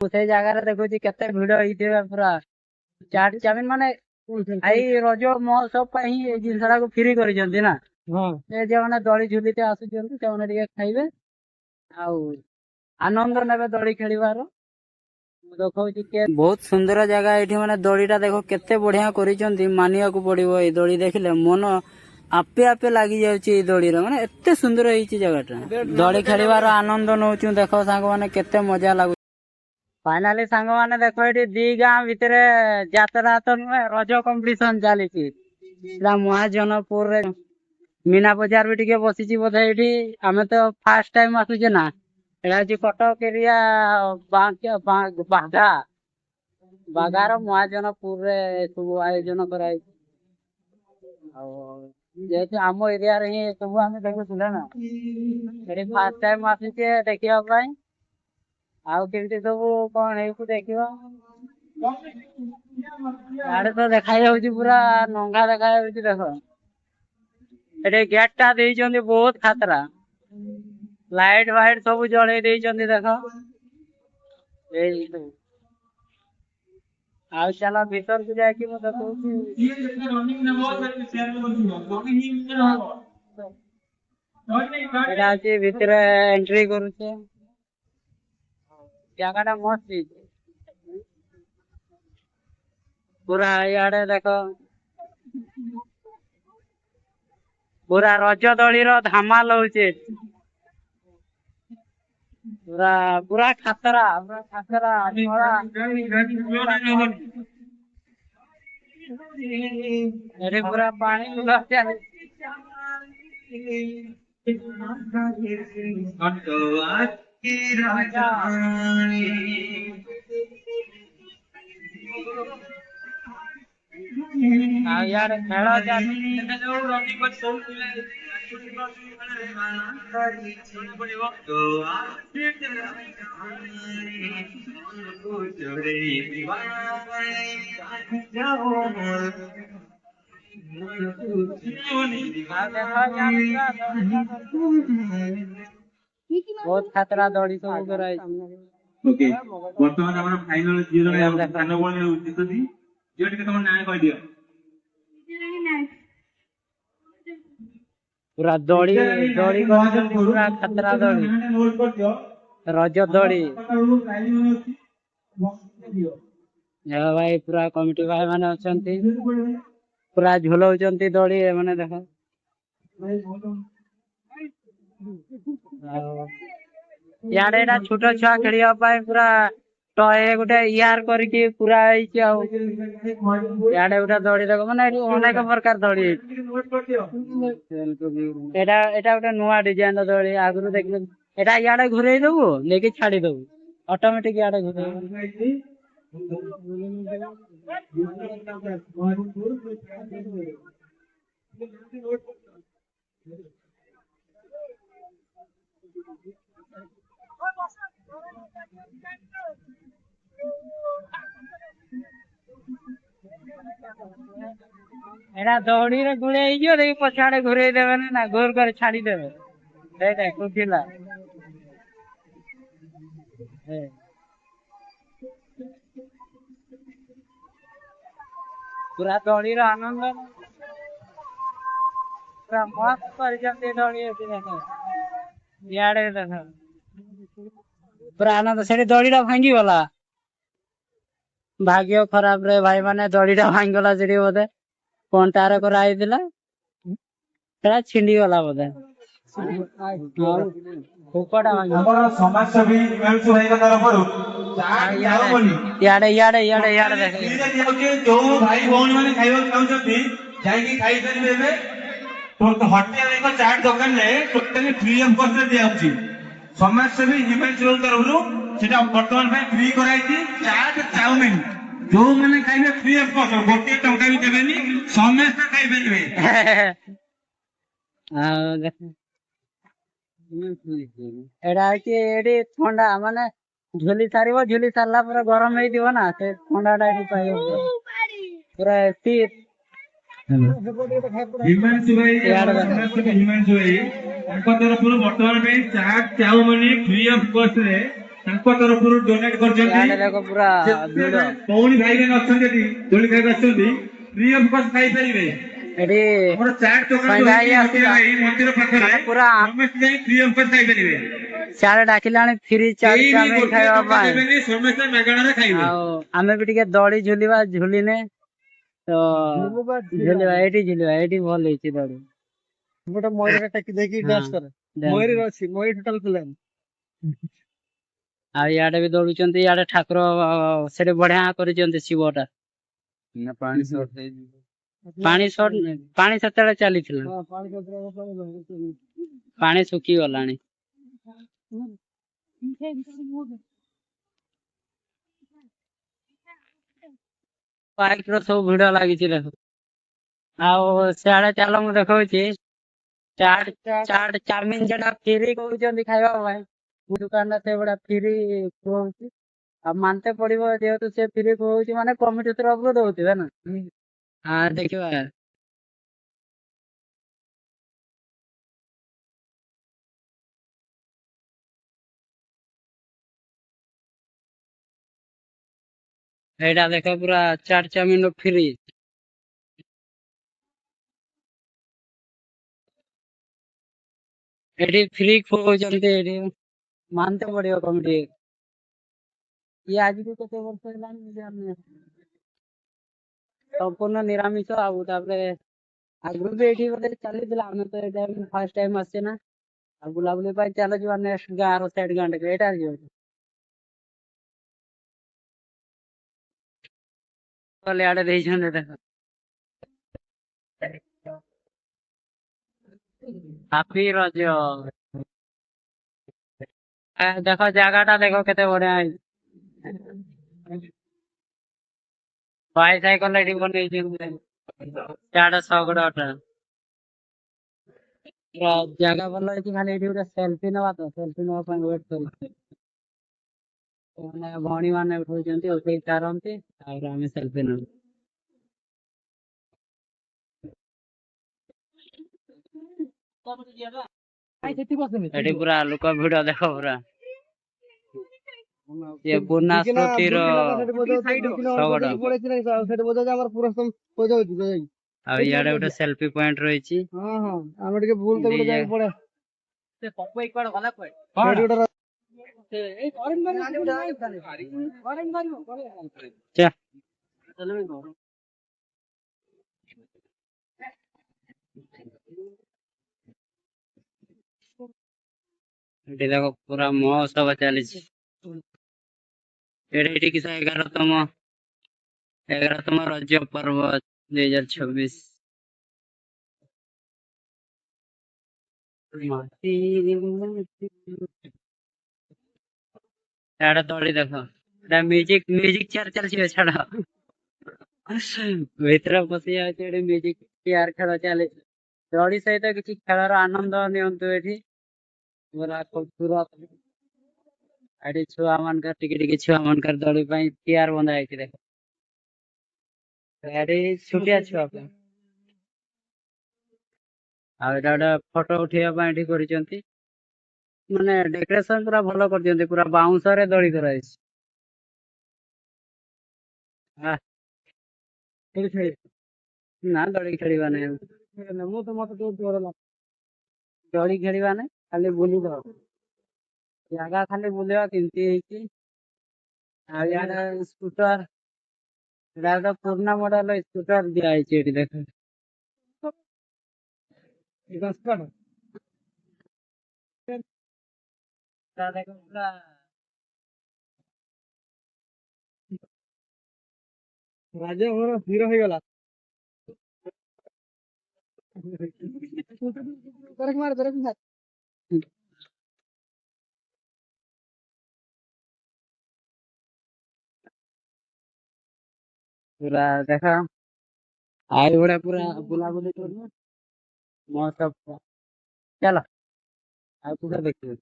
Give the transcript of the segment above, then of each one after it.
से जगह देखुची केते भिड़ होइथिबे पूरा चाट चाउमिन माने आई रज महोत्सव ପାଇଁ ଏ ଜିନିଷଟାକୁ ଫ୍ରି କରିଛନ୍ତି ନା ଏ ଯେଉଁମାନେ ଦଳି ଝୁଲିତେ ଆସୁଛନ୍ତି ସେମାନେ ଟିକେ ଖାଇବେ ଆଉ ଆନନ୍ଦ ନେବେ ଦଳି ଖେଳିବାର। ଦେଖଉଛି କେ ବହୁତ ସୁନ୍ଦର ଜାଗା ଏଠି ମାନେ ଦଳିଟା ଦେଖ କେତେ ବଢିଆ କରିଛନ୍ତି ମାନିବାକୁ ପଡିବ। ଏଇ ଦଳି ଦେଖିଲେ ମନ ଆପେ ଆପେ ଲାଗି ଯାଉଛି ଏଇ ଦଳିର ମାନେ ଏତେ ସୁନ୍ଦର ହେଇଛି ଜାଗାଟା। ଦଳି ଖେଳିବାର ଆନନ୍ଦ ନଉଛୁ ଦେଖ ସାଙ୍ଗମାନେ କେତେ ମଜା ଲାଗୁଛି। फाइनाली सांग माने देखो ये दी गाँव भितर जात्रा तो नुहे रज कंपटीशन चली महाजनपुर मीना बजार भी टिके बसी बोधे ये आम तो फास्ट टाइम आसुचे ना यहाँ कटक एरिया बाघा बाघार महाजनपुर सब आयोजन कराई जेहेतु आम एरिया रे ही सब आम देखुले ना फास्ट टाइम आसुचे देखा आउ केमती सब कौन है देखियो आड़े तो देखा पूरा नंगा देखा देख ये गेट टा देइचंदी बहुत खतरा लाइट वाइट सब जड़े देइचंदी देख आउ चला भीतर को जाके मु देखौची भीतर एंट्री करूचे जगह मस्त पूरा इे देख पूरा रज दली धामाल होचे पूरा पूरा खतरा पूरा पानी यार खेला बहुत खतरा दौड़ी सब कराई ओके वर्तमान हमरा फाइनल जीरो में खाना बोलने उचित थी जो टिके तुम नाम कह दियो पूरा दौड़ी दौड़ी पूरा खतरा दौड़ी रज दौड़ी भाई पूरा कमिटी भाई माने अछंती पूरा झुलाउचंती दौड़ी माने देख यार एटा छोट छुआ खेलिया पाए पूरा टय गोटे यार करके पूरा आइछि आ याडे गोटे दौड़ी देख माने अनेक प्रकार दौड़ी एटा एटा गोटे नुआ डिजाइन दौड़ी आगु देख एटा याडे घुरई देबो लेके छाड़ी देबो ऑटोमेटिक याडे घुरई एटा दौड़ी रे गुड़े जो देखी पछाड़े घुरई देवे ना घोर कर छाड़ी देवे देख कुटिला पूरा दौड़ी रो आनंद पूरा मस्त कर जंती दौड़ी देख याडे देख पूरा आनंद सेठी दौड़ीटा भांगी गला भाग्य खराब रे भाई माने दौड़ीटा भांगी गला सेठी बोधे कंटार कराई दिला सेटा छिंडी गला बोधे फुकटा भांगी हमर समाज सेवी इमेल्स भाई का तरफरु याडे याडे याडे याडे देख जो भाई भौणी माने खाइबा खाउछथि जाई की खाइ परिबे बे तो होटल एक चाट दुकान रे टोटली फ्री ऑफ कॉस्ट रे दिया होछि समाज सेवी इमेल्स रोल तरफरु सेटा वर्तमान भाई फ्री कराई थी चाट चाउमिन जो माने खाइबे फ्री ऑफ कॉस्ट गोटे टंका भी देबेनी समस्त खाइ परिबे एडा कि एडी ठंडा माने झुली सारला पूरा गरम हो दिव ना से ठंडाटा एडी पाइयो पूरा शीत हिमांशु भाई हिमांशु भाई उनको तरफ वर्तमान में चाट चाउमिन फ्री ऑफ कॉस्ट रे ତାଙ୍କ ତରଫରୁ ଡୋନେଟ୍ ଇଆଡେ କରିଛନ୍ତି। ଦେଖ ପୁରା ଯେତେ ଭିଡ। ଭଉଣୀ ଭାଇମାନେ ଅଛନ୍ତି ଏଠି ଦୋଳି ଖାଇବାକୁ ଆସିଛନ୍ତି ଫ୍ରି ଅଫ୍ କଷ୍ଟ ଖାଇପାରିବେ। ଏଠି ଆମର ଚାଟ୍ ଦୋକାନ ସନ୍ଧ୍ୟା ରହିଛି ହେଇ ହଟିଆ ଆସିଲା ଭାଇ ମନ୍ଦିର ପାଖରେ ମାନେ ପୁରା ସମସ୍ତେ ଯାଇ ଫ୍ରି ଅଫ୍ କଷ୍ଟ ଖାଇପାରିବେ। ସିଆଡେ ଡାକିଲାଣି ଫ୍ରି ଚାଟ୍ କେହି ବି ଚାଉମିନ ଗୋଟିଏ ଖାଇବା ଟଙ୍କା ପାଇଁ। ଦେବେନି, ସମସ୍ତେ ମାଗଣାରେ ଖାଇବେ। ଆଉ ଆମେ ବି ଟିକେ ଦଳି ଝୁଲିବା, ଝୁଲିନେ ତ ଝୁଲିବା, ଏଇଠି ଭଲ ହେଇଛି ଦଳି। ଗୋଟେ ମୟୂର ଟେକି ଦେଇକି ହଁ, ଡ୍ୟାନ୍ସ କରେ। dance। ମୟୂର ଅଛି, ମୟୂର ଟୋଟାଲ ପିଲାନି। ଆଉ ଇଆଡେ ବି ଦୌଡୁଛନ୍ତି, ଇଆଡେ ଠାକୁର ସେଠି ବଢିଆ କରିଛନ୍ତି ଶିବଟା। ପାଣି ସଟ ପାଣି ସେତେବେଳେ ଚାଲିଥିଲା, ହଁ, ପାଣି କେତେବେଳେ ପାଣି ଶୁଖିଗଲାଣି। ବାଇକ ର ସବୁ ଭିଡ ଲାଗିଛି ଦେଖ। ଆଉ ସିଆଡେ ଚାଲ ମୁଁ ଦେଖଉଛି ଚାଟ ଚାଟ ଚାଉମିନ ଯେଟା ଫ୍ରି କହୁଛନ୍ତି ଖାଇବା ପାଇଁ, ଦୋକାନରେ ସେଗୁଡା ଫ୍ରି ଖୁଆଉଛି। ଆଉ ମାନତେ ପଡିବ, ଯେହେତୁ ସେ ଫ୍ରି ଖୁଆଉଛି ମାନେ କମିଟି ତରଫରୁ ଦଉଥିବେ ନା। ଦେଖିବା ଏଇଟା ଦେଖ ପୁରା ଚାଟ ଚାଉମିନ ଫ୍ରି। ଏଠି ଫ୍ରି ଖୁଆଉଛନ୍ତି, ଏଠି ମାନତେ ପଡିବ କମିଟି। ଇଏ ଆଜିକୁ କେତେ ବର୍ଷ ହେଲାଣି ମୁଁ ଜାଣିନି। ସମ୍ପୂର୍ଣ୍ଣ ନିରାମିଷ। ଆଉ ତାପରେ ଆଗରୁ ବି ଏଇଠି ଗୋଟେ ଚାଲିଥିଲା, ଆମେ ତ ଏଇଟା ଫାର୍ଷ୍ଟ ଟାଇମ ଆସିଛେ ନା। ଆଉ ବୁଲାବୁଲି ପାଇଁ ଚାଲ ଯିବା ନେକ୍ସଟ ଗାଁର ସାଇଡ ଗାଁ ଟେ, ଏଇଟା ଯିବ କଲେ ଆଡେ ଦେଇଛନ୍ତି ଦେଖ। ହାପି ରଜ। ଦେଖ ଜାଗା ଟା ଦେଖ କେତେ ବଢିଆ ହେଇଛି। ବାଇସାଇକେଲ ଏଠି ବନେଇଛନ୍ତି, ଚାଟ ଶଗଡଟା। ଜାଗା ଭଲ ହେଇଛି, ଖାଲି ଏଠି ଗୋଟେ ସେଲଫି ନବା ତ, ସେଲଫି ନବା ପାଇଁ ୱେଟ କରୁଛି। ଭଉଣୀ ମାନେ ଉଠଉଛନ୍ତି, ଉଠେଇ ସାରନ୍ତି ତାପରେ ଆମେ ସେଲଫି ନବୁ। ଏଠି ପୁରା ଲୋକ ଭିଡ ଦେଖ ପୁରା। ଇଏ ପୁନା ସ୍ମୃତିର ଶଗଡ। ଆଉ ଇଆଡେ ଗୋଟେ ସେଲଫି ପଏଣ୍ଟ ରହିଛି। ହଁ ହଁ, ଆମେ ଟିକେ ଭୁଲ ତ ଗୋଟେ DJ ଯାଇକି ପଳେଇ ଚା। ଏଠି ଦେଖ ପୁରା ମହୋତ୍ସବ ଚାଲିଛି। ଏଠି କିସ 11ତମ ରଜ ପର୍ବ 2026। ଛାଡ ଦୋଳି ଦେଖ, ଏଟା ମ୍ୟୁଜିକ ଚେୟାର ଚାଲିଛି ଛାଡ। ଭିତରେ ପଶି ଯାଉଛି, ଏଠି ମ୍ୟୁଜିକ ଚେୟାର ଖେଳ ଚାଲିଛି। ଦୋଳି ସହିତ କିଛି ଖେଳର ଆନନ୍ଦ ନିଅନ୍ତୁ ଏଠି, ପୁରା ଖୁବସୁରତ। ଏଠି ଛୁଆ ମାନଙ୍କର ଟିକେ ଛୁଆ ମାନଙ୍କର ଦୋଳି ପାଇଁ ଚେୟାର ବନ୍ଧା ହେଇଛି ଦେଖ। ଏଠି ଛୋଟିଆ ଛୁଆ ପାଇଁ। ଆଉ ଏଇଟା ଗୋଟେ ଫଟୋ ଉଠେଇବା ପାଇଁ ଏଠି କରିଛନ୍ତି, ମାନେ ଡେକୋରେସନ ପୁରା ଭଲ କରିଛନ୍ତି, ପୁରା ବାଉଁଶରେ ଦୋଳି କରାଯାଇଛି। ନା ଦୋଳି ଖେଳିବା ନାହିଁ, ମୁଁ ତ ମତେ ଟିକେ ଡର ଲାଗେ। ଦୋଳି ଖେଳିବା ନାହିଁ, ଖାଲି ବୁଲିଦବ। ଜାଗା ଖାଲି ବୁଲିବା କେମିତି ହେଇଛି। ଆଉ ଇଆଡେ ସ୍କୁଟର, ଏଇଟା ଗୋଟେ ପୁରୁଣା ମଡେଲ ସ୍କୁଟର ଦିଆ ହେଇଛି ଏଠି ଦେଖ। ଦେଖ ପୁରା ରାଜା ମୋର ହିରୋ ହେଇଗଲା। ପୁରା ଦେଖ, ଆଉ ଏଗୁଡା ପୁରା ବୁଲାବୁଲି କରିବ ମହୋତ୍ସବ। ଚାଲ ଆଉ ପୁରା ଦେଖିବ।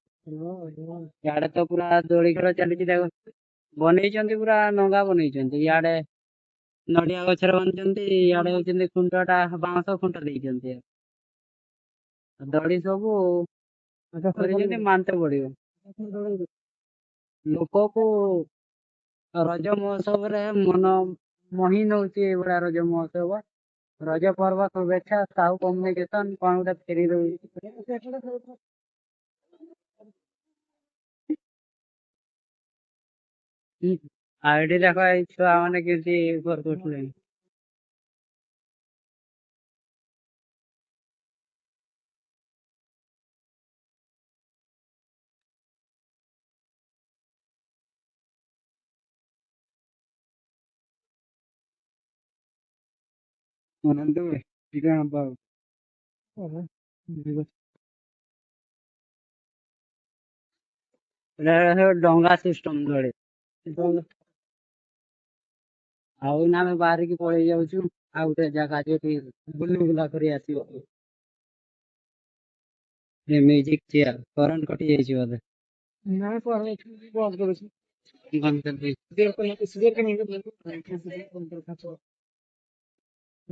ଇଆଡେ ତ ପୁରା ଦୋଳି ଖେଳ ଚାଲିଛି ଦେଖ, ବନେଇଛନ୍ତି ପୁରା ନଙ୍ଗା ବନେଇଛନ୍ତି। ଇଆଡେ ନଡିଆ ଗଛରେ ବାନ୍ଧିଛନ୍ତି, ଇଆଡେ ହଉଛନ୍ତି ଖୁଣ୍ଟଟା ବାଉଁଶ ଖୁଣ୍ଟ ଦେଇଛନ୍ତି। ଦୋଳି ସବୁ କରିଛନ୍ତି, ମାନତେ ପଡିବ। ଲୋକକୁ ରଜ ମହୋତ୍ସବରେ ମନ ମୋହି ନଉଛି ଏଇଭଳିଆ ରଜ ମହୋତ୍ସବ। ରଜ ପର୍ବ ଶୁଭେଚ୍ଛା ସାହୁ କମ୍ୟୁନିକେସନ କଣ ଗୋଟେ ଫେରି ଦଉଛି। ଆଉ ଏଠି ଦେଖ ଏଇ ଛୁଆ ମାନେ କେମିତି କରୁଥିଲେ। ଏଟା ସବୁ ଡଙ୍ଗା ସିଷ୍ଟମ ଦୋଳି। ଆଉ ଏଇନା ଆମେ ବାହାରିକି ପଳେଇ ଯାଉଛୁ ଆଉ ଗୋଟେ ଜାଗା ଯୋଉଠି ବୁଲି ବୁଲା କରି ଆସିବ। ମ୍ୟୁଜିକ ଚେୟାର କରେଣ୍ଟ କଟି ଯାଇଛି ବୋଧେ। ନାଇଁ ବନ୍ଦ କରୁଛି। ବନ୍ଦ କରିଦେଇଛି।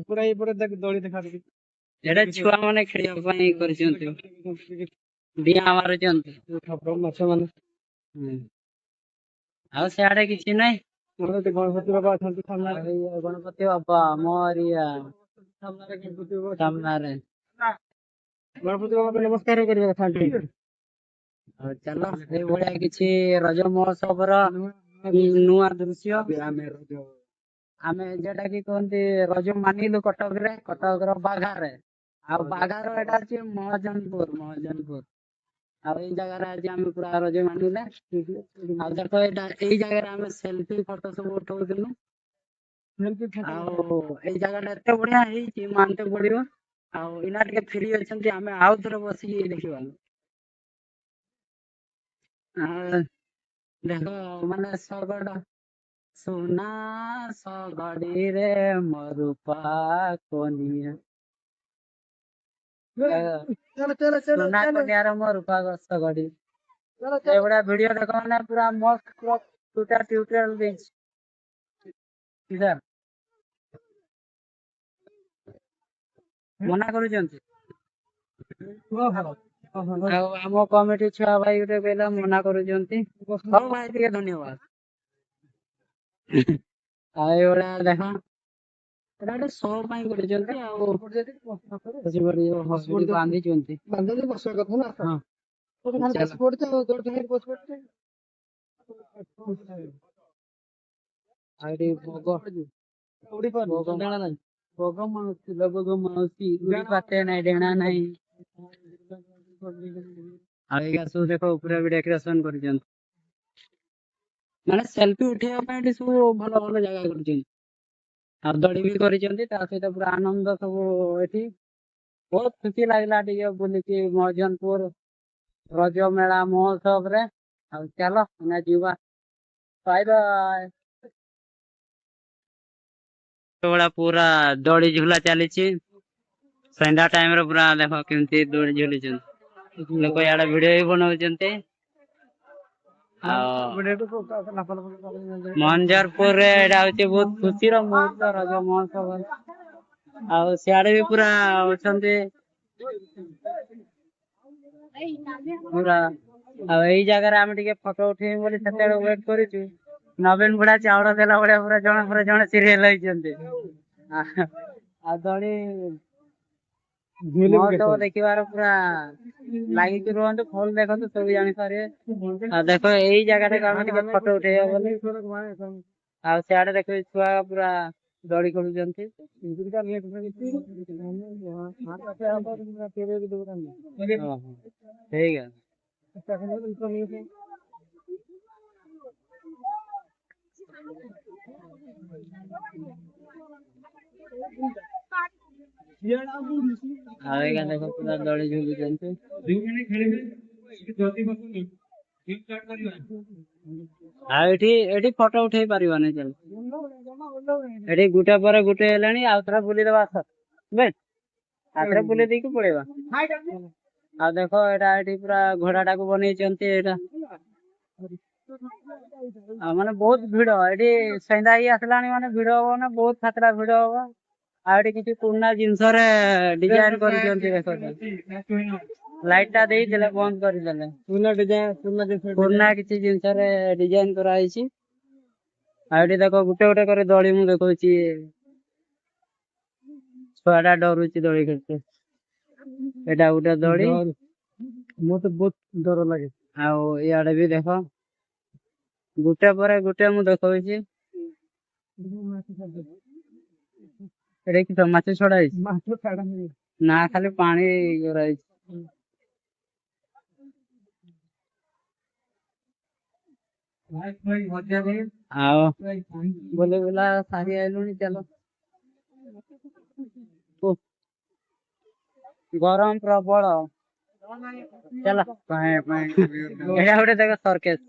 ପୁରା ଏଇପଟେ ଦୋଳି ଦେଖାଯାଉଛି। ଏଟା ଛୁଆ ମାନେ ଖେଳିବା ପାଇଁ କରିଛନ୍ତି। ଡିଆଁ ମାରୁଛନ୍ତି। ମାଛ ମାନେ ଆଉ ସିଆଡେ କିଛି ନାହିଁ। ଗଣପତି ବାବା ଅଛନ୍ତି ସାମ୍ନାରେ। ଗଣପତି ବାବା ମୋରିଆ ସାମ୍ନାରେ। ଗଣପତି ବାବାଙ୍କୁ ନମସ୍କାର କରିବା କଥା। ଆଉ ଚାଲ ଏଇଭଳିଆ କିଛି ରଜ ମହୋତ୍ସବର ନୂଆ ଦୃଶ୍ୟ ଆମେ ଯୋଉଟା କି କହନ୍ତି ରଜ ମାନିଲୁ କଟକର ବାଘାରେ। ଆଉ ବାଘାର ଏଟା ଅଛି ମହାଜନପୁର। ଆଉ ଏଇ ଜାଗାରେ ଆଜି ଆମେ ପୁରା ରଜ ମାନିଲେ। ଆଉ ଦେଖ ଏଇ ଜାଗାରେ ଆମେ ସେଲଫି ଫଟୋ ସବୁ ଉଠଉଥିଲୁ। ଆଉ ଏଇ ଜାଗାଟା ଏତେ ବଢିଆ ହେଇଛି ମାନତେ ପଡିବ। ଆଉ ଏଇନା ଟିକେ ଫ୍ରି ଅଛନ୍ତି ଆମେ ଆଉ ଥରେ ବସିକି ଦେଖିବା। ଦେଖ ମାନେ ଶଗଡ ସୁନା ଶଗଡିରେ ମରୁପା କନିଆ। ସୁନା କନିଆର ମରୁପା ଶଗଡି। ଏଇଭଳିଆ ଭିଡିଓ ଦେଖ ମାନେ ପୁରା ମସ୍ତ ଟ୍ୟୁଟୋରିଆଲ ଦେଇଛି। ମନା କରୁଛନ୍ତି। ଆଉ ଆମ କମିଟି ଛୁଆ ଭାଇ ଗୋଟେ କହିଲା ମନା କରୁଛନ୍ତି। ହଉ ଭାଇ ଟିକେ ଧନ୍ୟବାଦ। ଆଉ ଏଇଭଳିଆ ଦେଖ ଏଟା ଗୋଟେ ଶୋ ପାଇଁ କରିଛନ୍ତି। ଆଉ ବାନ୍ଧିଛନ୍ତି। ବଗ ମାଉସୀ ପାଟେ ନାଇଁ ଡେଣା ନାହିଁ। ଆଉ ଏଇଗା ସବୁ ଦେଖ ଉପରେ ବି ଡେକୋରେସନ କରିଛନ୍ତି। ମାନେ ସେଲ୍ଫି ଉଠେଇବା ପାଇଁ ଏଠି ସବୁ ଭଲ ଭଲ ଜାଗା କରିଛନ୍ତି। ଆଉ ଦୋଳି ବି କରିଛନ୍ତି ତା ସହିତ ପୁରା ଆନନ୍ଦ ସବୁ ଏଠି। ବହୁତ ଖୁସି ଲାଗିଲା ଟିକେ ବୁଲିକି ମହାଜନପୁର ରଜ ମେଳା ମହୋତ୍ସବରେ। ଆଉ ଚାଲ ଆମେ ଯିବା। Bye bye. ପୁରା ଦୋଳି ଝୁଲା ଚାଲିଛି। ସନ୍ଧ୍ୟା ଟାଇମ ରେ ପୁରା ଦେଖ କେମିତି ଦୋଳି ଝୁଲିଛନ୍ତି। ଲୋକ ଇଆଡେ ଭିଡିଓ ବି ବନଉଛନ୍ତି। ଆଉ ମଞ୍ଜରପୁରରେ ଏଇଟା ହଉଛି ବହୁତ ଖୁସିର ମୁହୂର୍ତ୍ତ ରଜ ମହୋତ୍ସବ। ଆଉ ସିଆଡେ ବି ପୁରା ଅଛନ୍ତି ପୁରା। ଆଉ ଏଇ ଜାଗାରେ ଆମେ ଟିକେ ଫଟୋ ଉଠେଇବୁ ବୋଲି ସେତେବେଳେ ୱେଟ କରିଛୁ। ନବୀନ ବୁଢା ଚାଉଳ ଦେଲା ଭଳିଆ ପୁରା ଜଣେ ସିରିଏଲ ହେଇଛନ୍ତି। ଆଉ ଦୋଳି ମହୋତ୍ସବ ଦେଖିବାର ପୁରା ଲାଗିକି ରୁହନ୍ତୁ। ଫୁଲ ଦେଖନ୍ତୁ ସବୁ ଜାଣିପାରିବେ। ଆଉ ଦେଖ ଏଇ ଜାଗାଟାକୁ ଆମେ ଟିକେ ଫଟୋ ଉଠେଇବା ବୋଲି। ଆଉ ସିଆଡେ ଦେଖ ଛୁଆ ପୁରା ଦୋଳି ଖେଳୁଛନ୍ତି। ଠିକ ଅଛି। ଆଉ ଏଇକା ଦେଖ ପୁରା ଦୋଳି ଝୁଲୁଛନ୍ତି। ଆଉ ଏଠି ଫଟୋ ଉଠେଇ ପାରିବାନି। ଏଠି ଗୋଟେ ପରେ ଗୋଟେ ହେଲାଣି। ଆଉ ଥରେ ବୁଲିଦବା ଆସ। ଆଉଥରେ ବୁଲେଇ ଦେଇକି ପଳେଇବା। ଆଉ ଦେଖ ଏଇଟା ଏଠି ପୁରା ଘୋଡାଟାକୁ ବନେଇଛନ୍ତି। ଏଇଟା ଆଉ ମାନେ ବହୁତ ଭିଡ ଏଠି ସନ୍ଧ୍ୟା ହେଇ ଆସିଲାଣି ମାନେ ଭିଡ ହବ ମାନେ ବହୁତ ସାତଟା ଭିଡ ହବ। ଆଉ ଏଠି କିଛି ପୁରୁଣା ଜିନିଷରେ ଡିଜାଇନ କରିଛନ୍ତି ଦେଖ। ଲାଇଟ୍ ଟା ଦେଇଥିଲେ ବନ୍ଦ କରିଦେଲେ। ପୁରୁଣା କିଛି ଜିନିଷରେ ଡିଜାଇନ କରାଯାଇଛି। ଆଉ ଏଠି ଦେଖ ଗୋଟେ ଗୋଟେ କରି ଦଳି ମୁଁ ଦେଖଉଛି। ଛୁଆଟା ଡରୁଛି ଦୋଳି ଖେଳତେ। ଏଟା ଗୋଟେ ଦୋଳି। ମତେ ବହୁତ ଡର ଲାଗେ। ଆଉ ଇଆଡେ ବି ଦେଖ ଗୋଟେ ପରେ ଗୋଟେ ମୁଁ ଦେଖଉଛି। ଏଟା କି ମାଛ ଛଡା ହେଇଛି ମାଛ ଛାଡା ହେଇନି। ନା ଖାଲି ପାଣି କରାହେଇଛି। ଆଉ ବୁଲି ବୁଲା ସାରି ଆଇଲୁଣି ଚାଲ। ଗରମ ପ୍ରବଳ ଚାଲ। ଏଇଟା ଗୋଟେ ଦେଖ ସର୍କେସ।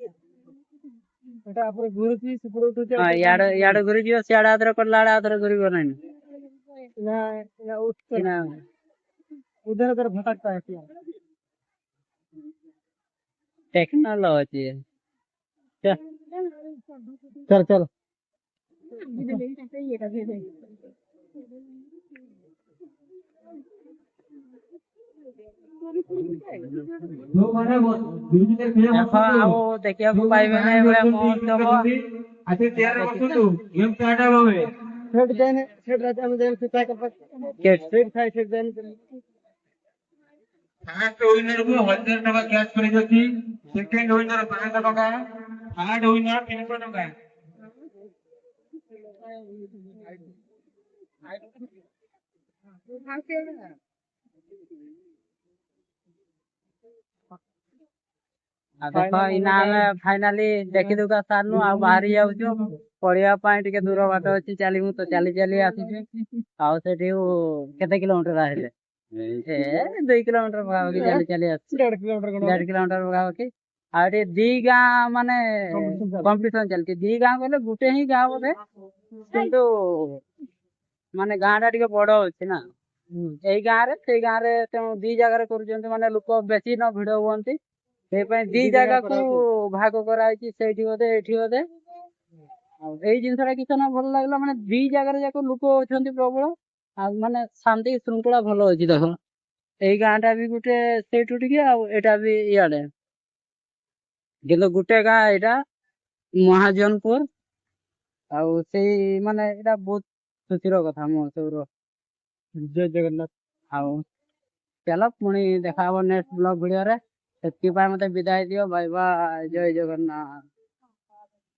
ଏଟା ଉପରେ ଘୁରୁଛି ସେପଟେ ଉଠୁଛି। ଇଆଡେ ଘୁରି ଯିବ ସିଆଡେ ହାତରେ କଲା ଆଡେ ହାତରେ ଘୁରିବ ନାହିଁ ନା ନା। उधर उधर भटकता है क्या? टेक्नोलॉजी है। चल चल ଦେଖ ଆଉ ଦେଖିବାକୁ ପାଇବେ ନାହିଁ ଏଭଳିଆ ମହୋତ୍ସବ। सेठ देने सेठ रहते हम देने से पैक कर सेठ खाए सेठ देने ଫାର୍ଷ୍ଟ ୱିନର କୁ 1000 ଟଙ୍କା କ୍ୟାଶ ପ୍ରାଇଜ ଅଛି। ସେକେଣ୍ଡ ୱିନର 500 ଟଙ୍କା। ଥାର୍ଡ ୱିନର 300 ଟଙ୍କା। ଦେଖ ଇନା ଆମେ ଫାଇନାଲି ଦେଖି ଦୁକା ସାରନୁ ଆଉ ବାହାରି ଯାଉଛୁ। ପଢିବା ପାଇଁ ଟିକେ ଦୂର ବାଟ ଅଛି ଚାଲିବୁ ତ ଚାଲି ଚାଲି ଆସିଛୁ। ଆଉ ସେଠି କେତେ କିଲୋମିଟର ଆସିଲେ? 2 କିଲୋମିଟର ପାଖାପାଖି ଚାଲି ଚାଲି ଆସିଛୁ। 1.5 କିଲୋମିଟର ପାଖାପାଖି। ଆଉ ଏଠି ଦି ଗାଁ ମାନେ କମ୍ପିଟିସନ ଚାଲିଛି। ଦି ଗାଁ କହିଲେ ଗୋଟେ ହିଁ ଗାଁ ବୋଧେ, କିନ୍ତୁ ମାନେ ଗାଁ ଟା ଟିକେ ବଡ ଅଛି ନା। ଏଇ ଗାଁରେ ସେଇ ଗାଁରେ ତେଣୁ ଦି ଜାଗାରେ କରୁଛନ୍ତି, ମାନେ ଲୋକ ବେଶୀ ନ ଭିଡ ହୁଅନ୍ତି। ସେଇପାଇଁ ଦି ଜାଗାକୁ ଭାଗ କରାହେଇଛି, ସେଇଠି ବୋଧେ ଏଇଠି ବୋଧେ। ଆଉ ଏଇ ଜିନିଷଟା କିଛି ନା ଭଲ ଲାଗିଲା, ମାନେ ଦି ଜାଗାରେ ଯାକ ଲୋକ ଅଛନ୍ତି ପ୍ରବଳ। ଆଉ ମାନେ ଶାନ୍ତି ଶୃଙ୍ଖଳା ଭଲ ଅଛି ଦେଖ। ଏଇ ଗାଁ ଟା ବି ଗୋଟେ ସେଇଠୁ ଟିକେ, ଆଉ ଏଇଟା ବି ଇଆଡେ। କିନ୍ତୁ ଗୋଟେ ଗାଁ ଏଇଟା ମହାଜନପୁର। ଆଉ ସେଇ ମାନେ ଏଇଟା ବହୁତ ଖୁସିର କଥା ମୋ ସବୁର। जय जगन्नाथ। ଆଉ ଚାଲ ପୁଣି ଦେଖା ହବ ନେକ୍ସଟ ବ୍ଲଗ ଭିଡିଓରେ। ସେଥିପାଇଁ ମତେ ବିଦାୟ ଦିଅ। ବାଇ ବାଇ, ଜୟ ଜଗନ୍ନାଥ।